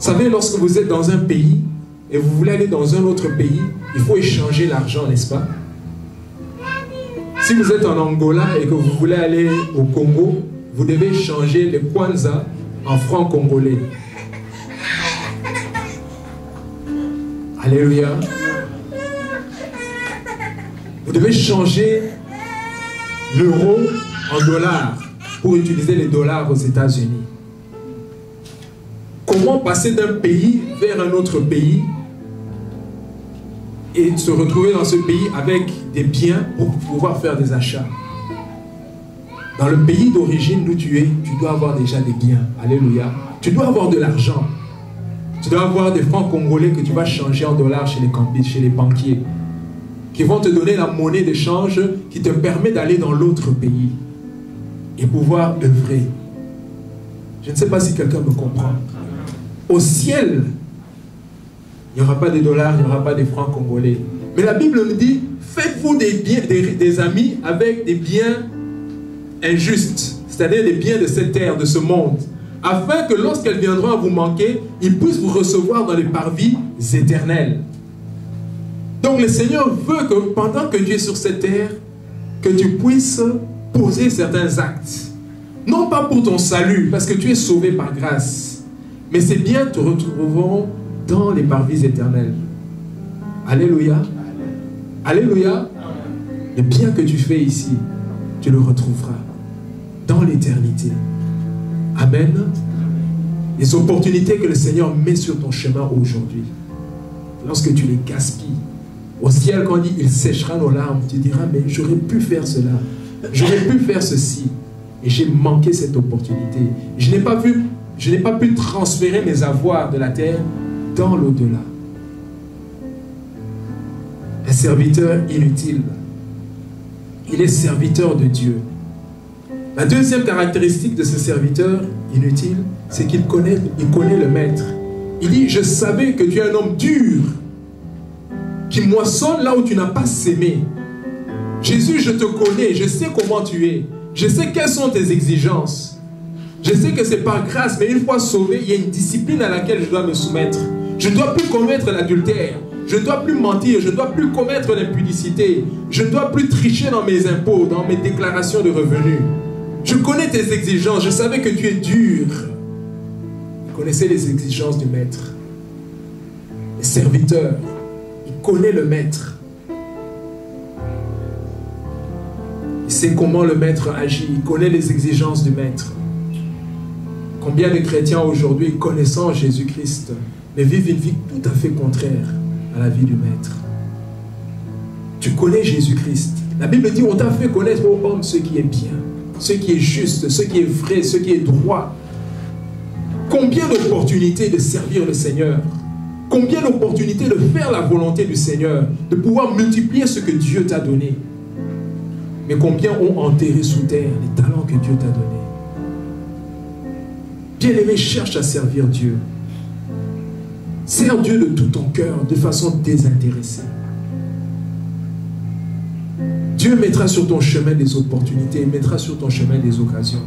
savez, lorsque vous êtes dans un pays et vous voulez aller dans un autre pays, il faut échanger l'argent, n'est-ce pas? Si vous êtes en Angola et que vous voulez aller au Congo, vous devez changer les kwanza en francs congolais. Alléluia. Vous devez changer l'euro en dollars pour utiliser les dollars aux États-Unis. Comment passer d'un pays vers un autre pays et se retrouver dans ce pays avec des biens pour pouvoir faire des achats? Dans le pays d'origine d'où tu es, tu dois avoir déjà des biens. Alléluia. Tu dois avoir de l'argent. Tu dois avoir des francs congolais que tu vas changer en dollars chez les banquiers, qui vont te donner la monnaie d'échange qui te permet d'aller dans l'autre pays et pouvoir œuvrer. Je ne sais pas si quelqu'un me comprend. Au ciel, il n'y aura pas de dollars, il n'y aura pas de francs congolais. Mais la Bible nous dit, faites-vous des amis avec des biens injustes, c'est-à-dire des biens de cette terre, de ce monde, afin que lorsqu'elles viendront à vous manquer, ils puissent vous recevoir dans les parvis éternels. Donc le Seigneur veut que pendant que tu es sur cette terre, que tu puisses poser certains actes. Non pas pour ton salut, parce que tu es sauvé par grâce, mais ces biens te retrouveront dans les parvis éternels. Alléluia. Alléluia. Le bien que tu fais ici, tu le retrouveras dans l'éternité. Amen. Les opportunités que le Seigneur met sur ton chemin aujourd'hui, lorsque tu les gaspilles, au ciel, quand il dit, il séchera nos larmes, tu diras, mais j'aurais pu faire cela, j'aurais pu faire ceci, et j'ai manqué cette opportunité. Je n'ai pas pu transférer mes avoirs de la terre dans l'au-delà. Un serviteur inutile, il est serviteur de Dieu. La deuxième caractéristique de ce serviteur inutile, c'est qu'il connaît le maître. Il dit, je savais que tu es un homme dur, qui moissonne là où tu n'as pas sémé. Jésus, je te connais, je sais comment tu es, je sais quelles sont tes exigences. Je sais que c'est par grâce, mais une fois sauvé, il y a une discipline à laquelle je dois me soumettre. Je ne dois plus commettre l'adultère, je ne dois plus mentir, je ne dois plus commettre l'impudicité, je ne dois plus tricher dans mes impôts, dans mes déclarations de revenus. Je connais tes exigences, je savais que tu es dur. Vous connaissez les exigences du maître. Les serviteurs, il connaît le maître. Il sait comment le maître agit, il connaît les exigences du maître. Combien de chrétiens aujourd'hui, connaissant Jésus-Christ, mais vivent une vie tout à fait contraire à la vie du maître? Tu connais Jésus-Christ. La Bible dit, on t'a fait connaître aux hommes ce qui est bien, ce qui est juste, ce qui est vrai, ce qui est droit. Combien d'opportunités de servir le Seigneur, combien d'opportunités de faire la volonté du Seigneur, de pouvoir multiplier ce que Dieu t'a donné. Mais combien ont enterré sous terre les talents que Dieu t'a donnés. Bien-aimé, cherche à servir Dieu. Sers Dieu de tout ton cœur, de façon désintéressée. Dieu mettra sur ton chemin des opportunités, il mettra sur ton chemin des occasions.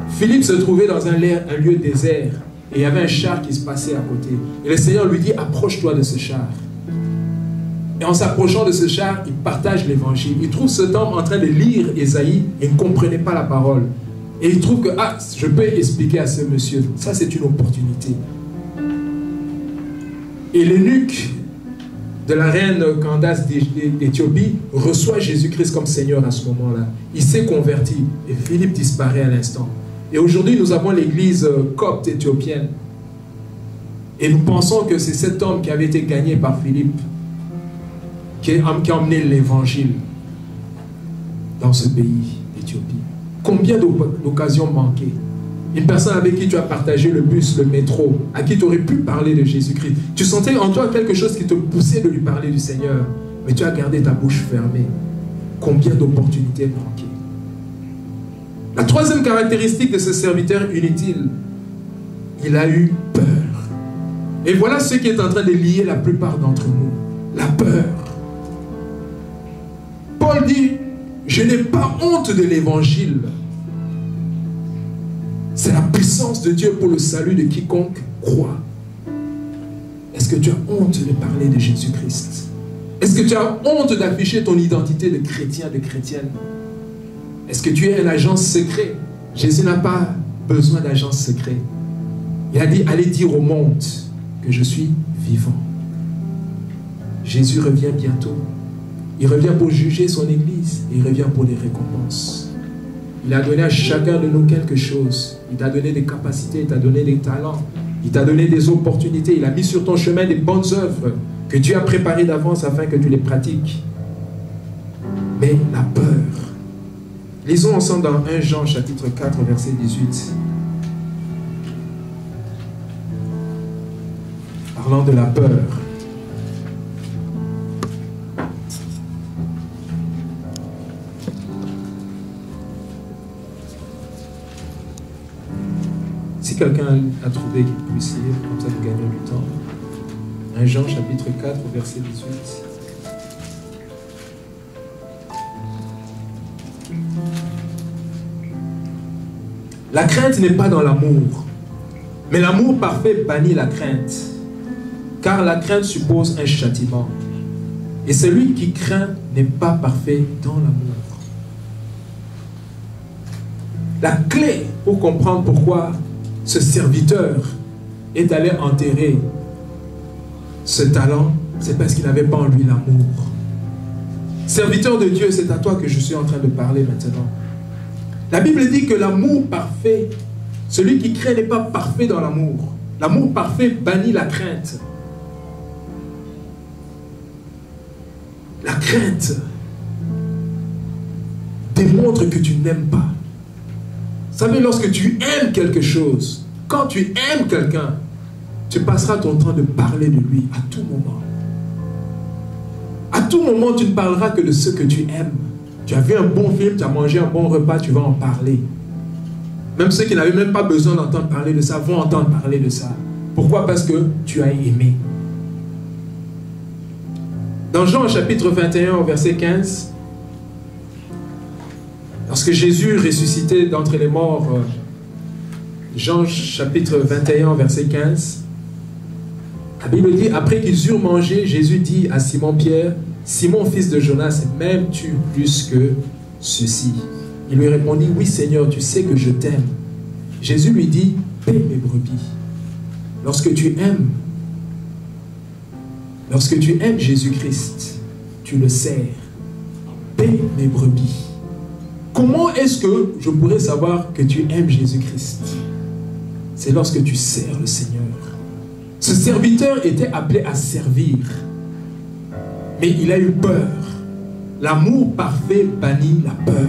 Philippe se trouvait dans un lieu désert et il y avait un char qui se passait à côté. Et le Seigneur lui dit, approche-toi de ce char. Et en s'approchant de ce char, il partage l'évangile. Il trouve cet homme en train de lire Ésaïe et ne comprenait pas la parole. Et il trouve que, ah, je peux expliquer à ce monsieur. Ça, c'est une opportunité. Et l'eunuque de la reine Candace d'Éthiopie reçoit Jésus-Christ comme Seigneur à ce moment-là. Il s'est converti et Philippe disparaît à l'instant. Et aujourd'hui, nous avons l'église copte éthiopienne. Et nous pensons que c'est cet homme qui avait été gagné par Philippe qui a emmené l'évangile dans ce pays d'Éthiopie. Combien d'occasions manquées? Une personne avec qui tu as partagé le bus, le métro, à qui tu aurais pu parler de Jésus-Christ. Tu sentais en toi quelque chose qui te poussait de lui parler du Seigneur, mais tu as gardé ta bouche fermée. Combien d'opportunités manquées? La troisième caractéristique de ce serviteur inutile, il a eu peur. Et voilà ce qui est en train de lier la plupart d'entre nous. La peur. Paul dit, je n'ai pas honte de l'évangile. C'est la puissance de Dieu pour le salut de quiconque croit. que tu as honte de parler de Jésus-Christ? Est-ce que tu as honte d'afficher ton identité de chrétien, de chrétienne? Est-ce que tu es un agent secret? Jésus n'a pas besoin d'agent secret. Il a dit, allez dire au monde que je suis vivant. Jésus revient bientôt. Il revient pour juger son Église. Et il revient pour les récompenses. Il a donné à chacun de nous quelque chose. Il t'a donné des capacités, il t'a donné des talents. Il t'a donné des opportunités. Il a mis sur ton chemin des bonnes œuvres que Dieu a préparées d'avance afin que tu les pratiques. Mais la peur. Lisons ensemble dans 1 Jean chapitre 4 verset 18. Parlant de la peur. Si quelqu'un a trouvé qu'il puisse lire, comme ça nous gagnons du temps. 1 Jean chapitre 4 verset 18. La crainte n'est pas dans l'amour, mais l'amour parfait bannit la crainte, car la crainte suppose un châtiment. Et celui qui craint n'est pas parfait dans l'amour. La clé pour comprendre pourquoi ce serviteur est allé enterrer ce talent, c'est parce qu'il n'avait pas en lui l'amour. Serviteur de Dieu, c'est à toi que je suis en train de parler maintenant. La Bible dit que l'amour parfait, celui qui craint n'est pas parfait dans l'amour. L'amour parfait bannit la crainte. La crainte démontre que tu n'aimes pas. Vous savez, lorsque tu aimes quelque chose, quand tu aimes quelqu'un, tu passeras ton temps de parler de lui à tout moment. À tout moment, tu ne parleras que de ce que tu aimes. Tu as vu un bon film, tu as mangé un bon repas, tu vas en parler. Même ceux qui n'avaient même pas besoin d'entendre parler de ça vont entendre parler de ça. Pourquoi? Parce que tu as aimé. Dans Jean chapitre 21 au verset 15, lorsque Jésus ressuscité d'entre les morts, Jean chapitre 21 verset 15, la Bible dit, après qu'ils eurent mangé, Jésus dit à Simon-Pierre, Simon, fils de Jonas, m'aimes-tu plus que ceci? Il lui répondit, oui Seigneur, tu sais que je t'aime. Jésus lui dit, paie mes brebis. Lorsque tu aimes Jésus-Christ, tu le sers. Paie mes brebis. Comment est-ce que je pourrais savoir que tu aimes Jésus-Christ? C'est lorsque tu sers le Seigneur. Ce serviteur était appelé à servir. Mais il a eu peur. L'amour parfait bannit la peur.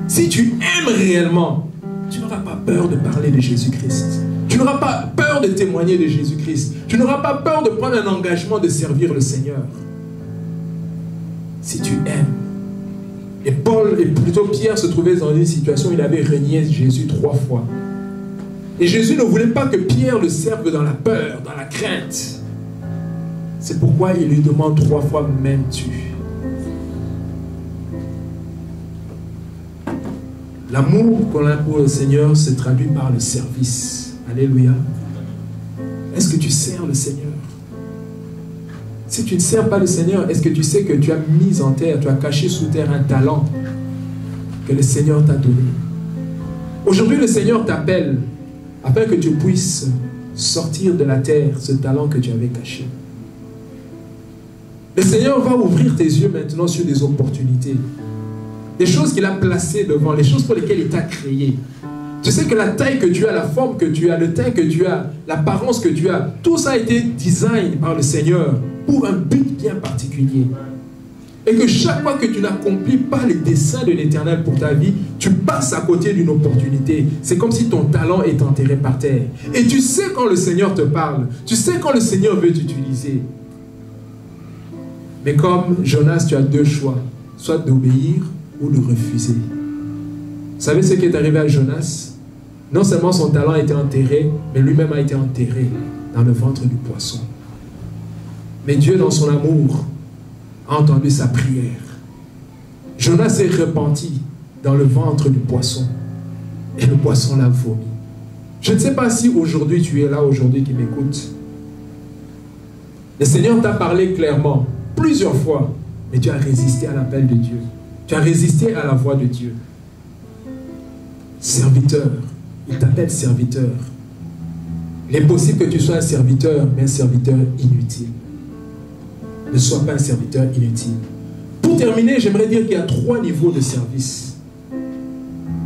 Si tu aimes réellement, tu n'auras pas peur de parler de Jésus-Christ. Tu n'auras pas peur de témoigner de Jésus-Christ. Tu n'auras pas peur de prendre un engagement de servir le Seigneur. Si tu aimes. Et Pierre se trouvait dans une situation où il avait renié Jésus 3 fois. Et Jésus ne voulait pas que Pierre le serve dans la peur, dans la crainte. C'est pourquoi il lui demande 3 fois, m'aimes-tu? L'amour qu'on a pour le Seigneur se traduit par le service. Alléluia. Est-ce que tu sers le Seigneur? Si tu ne sers pas le Seigneur, est-ce que tu sais que tu as mis en terre, tu as caché sous terre un talent que le Seigneur t'a donné? Aujourd'hui, le Seigneur t'appelle afin que tu puisses sortir de la terre ce talent que tu avais caché. Le Seigneur va ouvrir tes yeux maintenant sur des opportunités. Des choses qu'il a placées devant, les choses pour lesquelles il t'a créé. Tu sais que la taille que tu as, la forme que tu as, le teint que tu as, l'apparence que tu as, tout ça a été design par le Seigneur pour un but bien particulier. Et que chaque fois que tu n'accomplis pas les desseins de l'Éternel pour ta vie, tu passes à côté d'une opportunité. C'est comme si ton talent est enterré par terre. Et tu sais quand le Seigneur te parle, tu sais quand le Seigneur veut t'utiliser. Mais comme Jonas, tu as 2 choix, soit d'obéir ou de refuser. Vous savez ce qui est arrivé à Jonas? Non seulement son talent a été enterré, mais lui-même a été enterré dans le ventre du poisson. Mais Dieu, dans son amour, a entendu sa prière. Jonas s'est repenti dans le ventre du poisson. Et le poisson l'a vomi. Je ne sais pas si aujourd'hui tu es là, aujourd'hui qui m'écoute. Le Seigneur t'a parlé clairement, plusieurs fois, mais tu as résisté à l'appel de Dieu. Tu as résisté à la voix de Dieu. Serviteur, il t'appelle serviteur. Il est possible que tu sois un serviteur, mais un serviteur inutile. Ne sois pas un serviteur inutile. Pour terminer, j'aimerais dire qu'il y a 3 niveaux de service.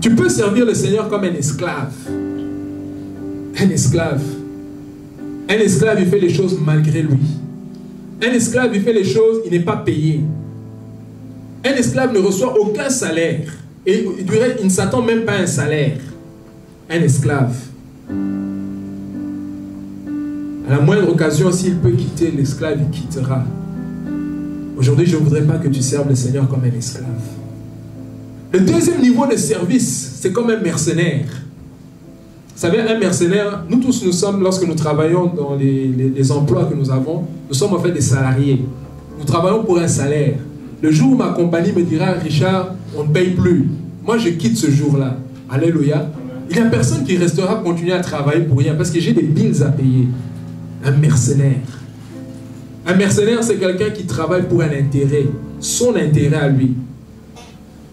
Tu peux servir le Seigneur comme un esclave. Un esclave. Un esclave, il fait les choses malgré lui. Un esclave, il fait les choses, il n'est pas payé. Un esclave ne reçoit aucun salaire. Et il ne s'attend même pas à un salaire. Un esclave. À la moindre occasion, s'il peut quitter, l'esclave, il quittera. Aujourd'hui, je ne voudrais pas que tu serves le Seigneur comme un esclave. Le deuxième niveau de service, c'est comme un mercenaire. Vous savez, un mercenaire, nous tous, nous sommes, lorsque nous travaillons dans les emplois que nous avons, nous sommes en fait des salariés. Nous travaillons pour un salaire. Le jour où ma compagnie me dira, Richard, on ne paye plus, moi je quitte ce jour-là. Alléluia. Il n'y a personne qui restera continuer à travailler pour rien parce que j'ai des bills à payer. Un mercenaire. Un mercenaire, c'est quelqu'un qui travaille pour un intérêt, son intérêt à lui.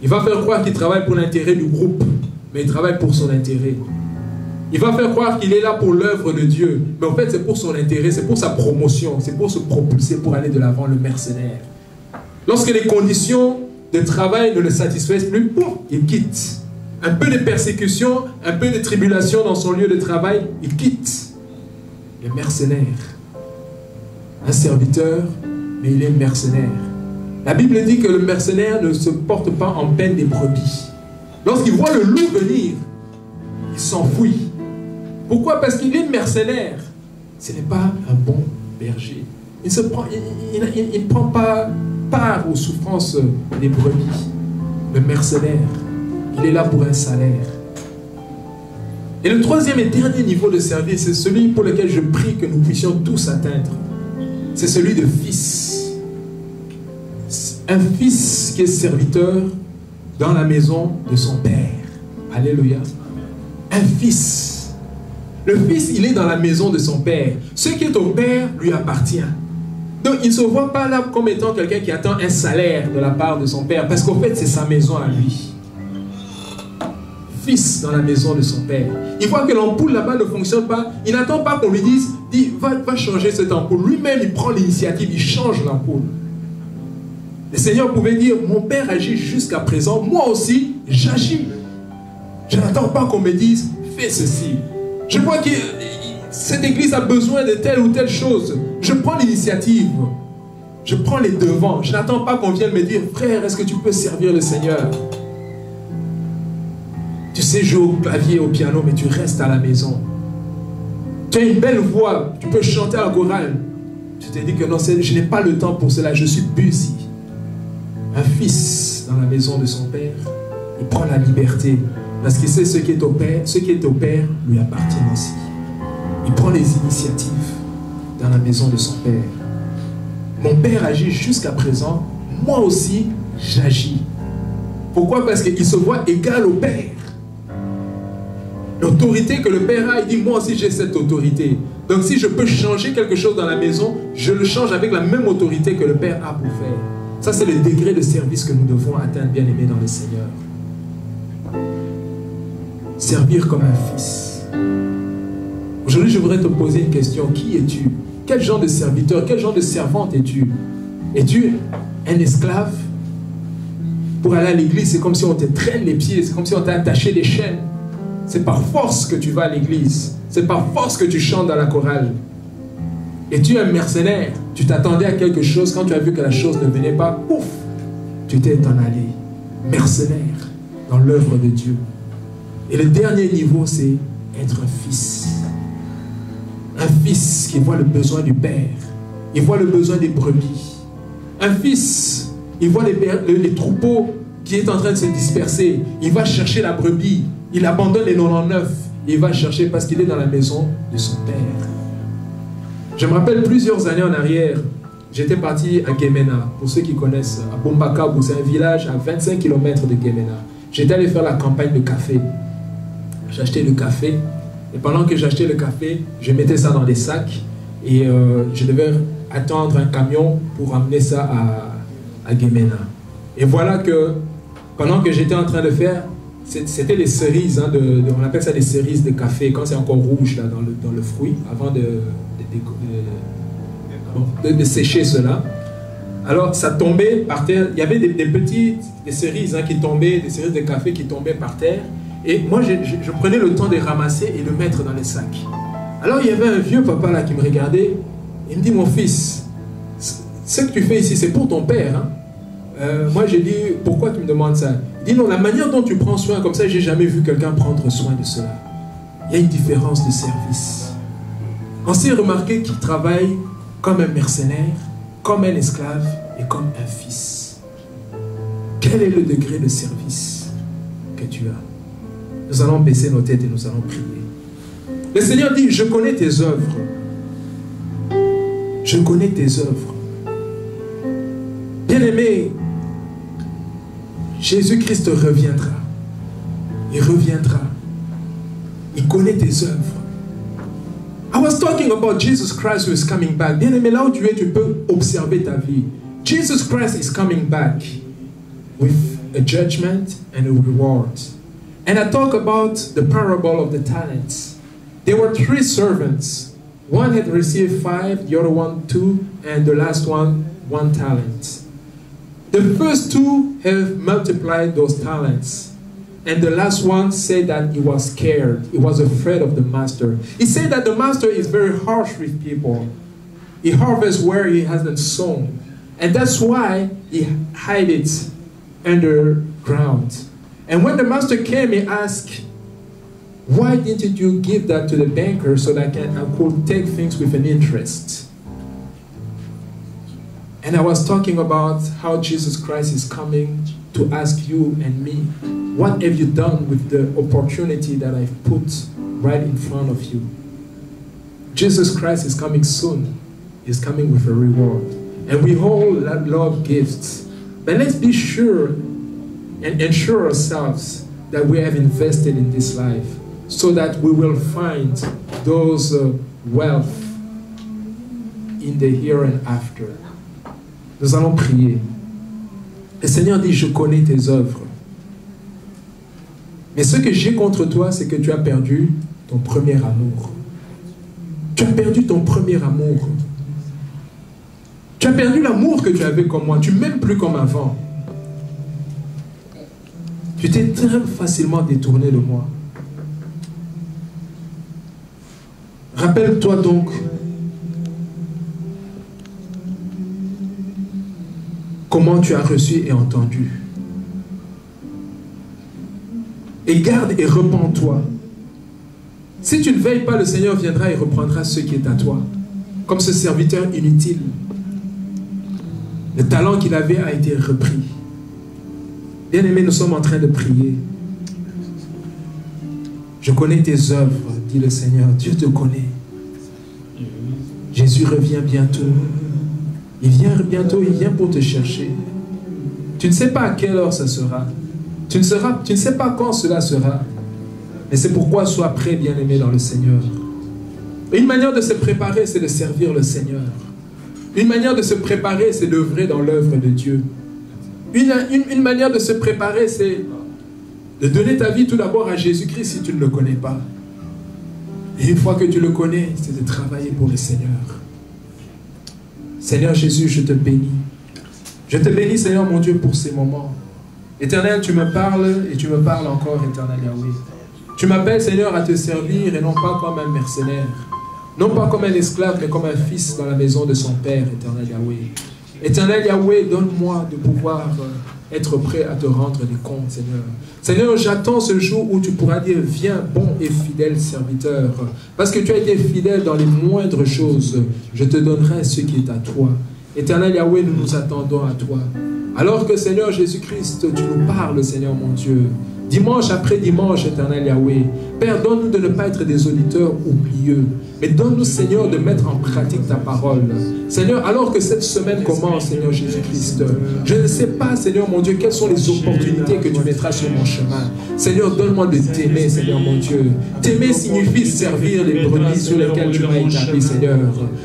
Il va faire croire qu'il travaille pour l'intérêt du groupe, mais il travaille pour son intérêt. Il va faire croire qu'il est là pour l'œuvre de Dieu, mais en fait c'est pour son intérêt, c'est pour sa promotion, c'est pour se propulser, pour aller de l'avant, le mercenaire. Lorsque les conditions de travail ne le satisfaisent plus, pouf, il quitte. Un peu de persécution, un peu de tribulation dans son lieu de travail, il quitte. Le mercenaire. Un serviteur, mais il est mercenaire. La Bible dit que le mercenaire ne se porte pas en peine des brebis. Lorsqu'il voit le loup venir, il s'enfuit. Pourquoi? Parce qu'il est mercenaire. Ce n'est pas un bon berger. Il ne prend pas part aux souffrances des brebis. Le mercenaire, il est là pour un salaire. Et le troisième et dernier niveau de service, c'est celui pour lequel je prie que nous puissions tous atteindre. C'est celui de fils. Un fils qui est serviteur dans la maison de son père. Alléluia. Un fils. Le fils, il est dans la maison de son père. Ce qui est au père lui appartient. Donc, il ne se voit pas là comme étant quelqu'un qui attend un salaire de la part de son père. Parce qu'en fait, c'est sa maison à lui. Fils dans la maison de son père. Il voit que l'ampoule là-bas ne fonctionne pas. Il n'attend pas qu'on lui dise, va changer cette ampoule. Lui-même, il prend l'initiative, il change l'ampoule. Le Seigneur pouvait dire, mon père agit jusqu'à présent, moi aussi, j'agis. Je n'attends pas qu'on me dise, fais ceci. Je vois que cette église a besoin de telle ou telle chose. Je prends l'initiative. Je prends les devants. Je n'attends pas qu'on vienne me dire, frère, est-ce que tu peux servir le Seigneur? Tu sais jouer au clavier, au piano, mais tu restes à la maison. Tu as une belle voix, tu peux chanter à la chorale. Tu te dis que non, je n'ai pas le temps pour cela, je suis busy. Un fils dans la maison de son père, il prend la liberté. Parce qu'il sait ce qui est au père lui appartient aussi. Il prend les initiatives dans la maison de son père. Mon père agit jusqu'à présent, moi aussi j'agis. Pourquoi? Parce qu'il se voit égal au père. L'autorité que le père a, il dit moi aussi j'ai cette autorité. Donc si je peux changer quelque chose dans la maison, je le change avec la même autorité que le père a pour faire. Ça c'est le degré de service que nous devons atteindre, bien aimés dans le Seigneur. Servir comme un fils. Aujourd'hui je voudrais te poser une question. Qui es-tu? Quel genre de serviteur, quel genre de servante es-tu? Es-tu un esclave? Pour aller à l'église, c'est comme si on te traîne les pieds, c'est comme si on t'a attaché des chaînes. C'est par force que tu vas à l'église. C'est par force que tu chantes dans la chorale. Et tu es un mercenaire. Tu t'attendais à quelque chose. Quand tu as vu que la chose ne venait pas, pouf, tu t'es en allé. Mercenaire dans l'œuvre de Dieu. Et le dernier niveau, c'est être un fils. Un fils qui voit le besoin du père. Il voit le besoin des brebis. Un fils, il voit les troupeaux qui est en train de se disperser. Il va chercher la brebis. Il abandonne les 99. Il va chercher parce qu'il est dans la maison de son père. Je me rappelle plusieurs années en arrière, j'étais parti à Guémena. Pour ceux qui connaissent, à Bombakabou, c'est un village à 25 km de Guémena. J'étais allé faire la campagne de café. J'achetais le café. Et pendant que j'achetais le café, je mettais ça dans des sacs. Et je devais attendre un camion pour amener ça à Guémena. Et voilà que pendant que j'étais en train de faire, c'était les cerises, hein, on appelle ça des cerises de café, quand c'est encore rouge là, dans le fruit, avant de sécher cela. Alors ça tombait par terre, il y avait des cerises hein, qui tombaient, des cerises de café qui tombaient par terre. Et moi je prenais le temps de ramasser et de mettre dans les sacs. Alors il y avait un vieux papa là qui me regardait, il me dit, mon fils, ce que tu fais ici c'est pour ton père. Hein? Moi j'ai dit, pourquoi tu me demandes ça? Il dit, non, la manière dont tu prends soin comme ça, j'ai jamais vu quelqu'un prendre soin de cela. Il y a une différence de service. On s'est remarqué qu'il travaille comme un mercenaire, comme un esclave et comme un fils. Quel est le degré de service que tu as? Nous allons baisser nos têtes et nous allons prier. Le Seigneur dit, je connais tes œuvres. Je connais tes œuvres. Bien-aimé, Jésus-Christ reviendra. Il reviendra. Il connaît tes œuvres. I was talking about Jesus Christ who is coming back. Bien-aimé, là où tu es, tu peux observer ta vie. Jesus Christ is coming back with a judgment and a reward. And I talk about the parable of the talents. There were 3 servants. One had received 5, the other one 2, and the last one 1 talent. The first 2 have multiplied those talents. And the last one said that he was scared. He was afraid of the master. He said that the master is very harsh with people. He harvests where he hasn't sown. And that's why he hid it underground. And when the master came, he asked, why didn't you give that to the banker so that I could take things with an interest? And I was talking about how Jesus Christ is coming to ask you and me, what have you done with the opportunity that I've put right in front of you? Jesus Christ is coming soon. He's coming with a reward. And we all love gifts. But let's be sure and ensure ourselves that we have invested in this life so that we will find those wealth in the here and after. Nous allons prier. Le Seigneur dit, je connais tes œuvres. Mais ce que j'ai contre toi, c'est que tu as perdu ton premier amour. Tu as perdu ton premier amour. Tu as perdu l'amour que tu avais comme moi. Tu ne m'aimes plus comme avant. Tu t'es très facilement détourné de moi. Rappelle-toi donc comment tu as reçu et entendu. Et garde et repens-toi. Si tu ne veilles pas, le Seigneur viendra et reprendra ce qui est à toi. Comme ce serviteur inutile. Le talent qu'il avait a été repris. Bien-aimés, nous sommes en train de prier. Je connais tes œuvres, dit le Seigneur. Dieu te connaît. Jésus revient bientôt. Il vient bientôt, il vient pour te chercher. Tu ne sais pas à quelle heure ça sera. Tu ne sais pas quand cela sera. Mais c'est pourquoi sois prêt, bien-aimé, dans le Seigneur. Une manière de se préparer, c'est de servir le Seigneur. Une manière de se préparer, c'est d'œuvrer dans l'œuvre de Dieu. Une manière de se préparer, c'est de donner ta vie tout d'abord à Jésus-Christ si tu ne le connais pas. Et une fois que tu le connais, c'est de travailler pour le Seigneur. Seigneur Jésus, je te bénis. Je te bénis, Seigneur mon Dieu, pour ces moments. Éternel, tu me parles et tu me parles encore, Éternel Yahweh. Tu m'appelles, Seigneur, à te servir et non pas comme un mercenaire. Non pas comme un esclave, mais comme un fils dans la maison de son Père, Éternel Yahweh. Éternel Yahweh, donne-moi de pouvoir être prêt à te rendre des comptes, Seigneur. Seigneur, j'attends ce jour où tu pourras dire, viens, bon et fidèle serviteur. Parce que tu as été fidèle dans les moindres choses, je te donnerai ce qui est à toi. Éternel Yahweh, nous nous attendons à toi. Alors que, Seigneur Jésus-Christ, tu nous parles, Seigneur mon Dieu, dimanche après dimanche, éternel Yahweh. Père, donne-nous de ne pas être des auditeurs oublieux, mais donne-nous, Seigneur, de mettre en pratique ta parole. Seigneur, alors que cette semaine commence, Seigneur Jésus-Christ, je ne sais pas, Seigneur mon Dieu, quelles sont les opportunités que tu mettras sur mon chemin. Seigneur, donne-moi de t'aimer, Seigneur mon Dieu. T'aimer signifie servir les brebis sur lesquelles tu m'as établi, Seigneur.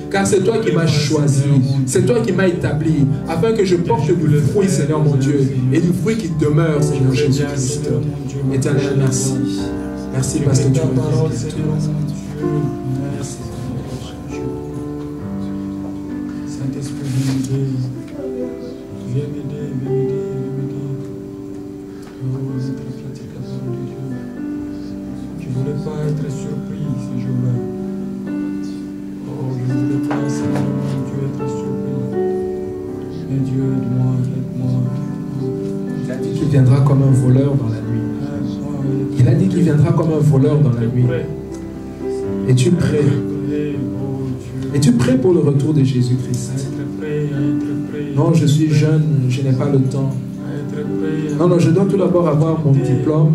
Car c'est toi qui m'as choisi, c'est toi qui m'as établi, afin que je porte du fruit, Seigneur mon Dieu, et du fruit qui demeure, Seigneur Jésus-Christ. Éternel, merci. Merci parce que tu me parles, Seigneur. Merci. Saint-Esprit, viens m'aider. Oh, c'est très pratique la parole de Dieu. Je ne voulais pas être surpris ce jour-là. Oh, je ne voulais pas, Seigneur, mon Dieu, être surpris. Mais Dieu, aide-moi. Il a dit qu'il viendra comme un voleur dans la nuit. Il a dit qu'il viendra comme un voleur dans la nuit. Es-tu prêt? Es-tu prêt pour le retour de Jésus-Christ? Non, je suis jeune, je n'ai pas le temps. Non, je dois tout d'abord avoir mon diplôme,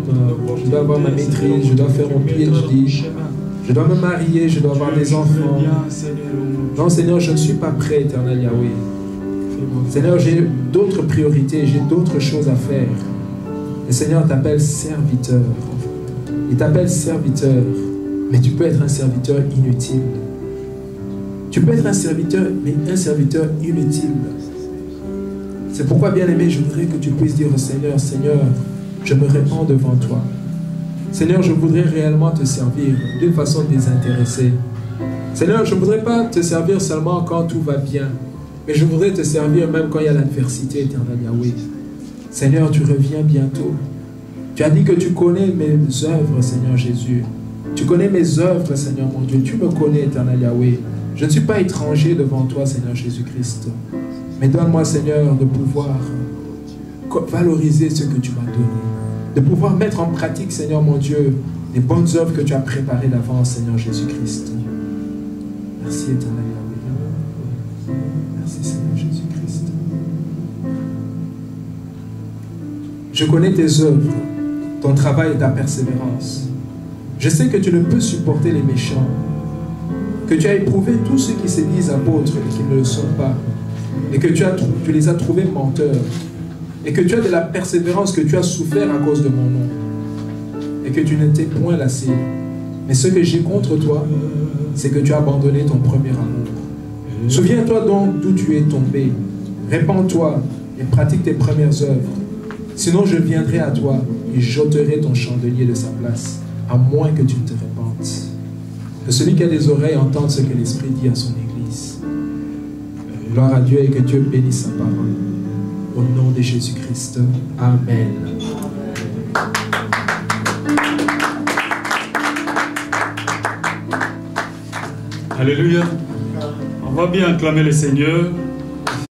je dois avoir ma maîtrise, je dois faire mon PhD, je dois me marier, je dois avoir des enfants. Non, Seigneur, je ne suis pas prêt, éternel Yahweh. Seigneur, j'ai d'autres priorités, j'ai d'autres choses à faire. Le Seigneur t'appelle serviteur. Il t'appelle serviteur, mais tu peux être un serviteur inutile. Tu peux être un serviteur, mais un serviteur inutile. C'est pourquoi, bien-aimé, je voudrais que tu puisses dire au Seigneur, Seigneur, je me répands devant toi. Seigneur, je voudrais réellement te servir d'une façon désintéressée. Seigneur, je ne voudrais pas te servir seulement quand tout va bien, mais je voudrais te servir même quand il y a l'adversité, éternel Yahweh. Seigneur, tu reviens bientôt. Tu as dit que tu connais mes œuvres, Seigneur Jésus. Tu connais mes œuvres, Seigneur mon Dieu. Tu me connais, éternel Yahweh. Je ne suis pas étranger devant toi, Seigneur Jésus-Christ. Mais donne-moi, Seigneur, de pouvoir valoriser ce que tu m'as donné. De pouvoir mettre en pratique, Seigneur mon Dieu, les bonnes œuvres que tu as préparées d'avance, Seigneur Jésus-Christ. Merci, éternel Yahweh. Merci, Seigneur Jésus-Christ. Je connais tes œuvres, ton travail et ta persévérance. Je sais que tu ne peux supporter les méchants, que tu as éprouvé tous ceux qui se disent apôtres et qui ne le sont pas, et que tu les as trouvés menteurs, et que tu as de la persévérance, que tu as souffert à cause de mon nom, et que tu ne t'es point lassé. Mais ce que j'ai contre toi, c'est que tu as abandonné ton premier amour. Souviens-toi donc d'où tu es tombé. Répands-toi et pratique tes premières œuvres. Sinon, je viendrai à toi et j'ôterai ton chandelier de sa place, à moins que tu ne te répandes. Que celui qui a des oreilles entende ce que l'Esprit dit à son Église. Gloire à Dieu et que Dieu bénisse sa parole. Au nom de Jésus-Christ. Amen. Alléluia. On va bien acclamer le Seigneur.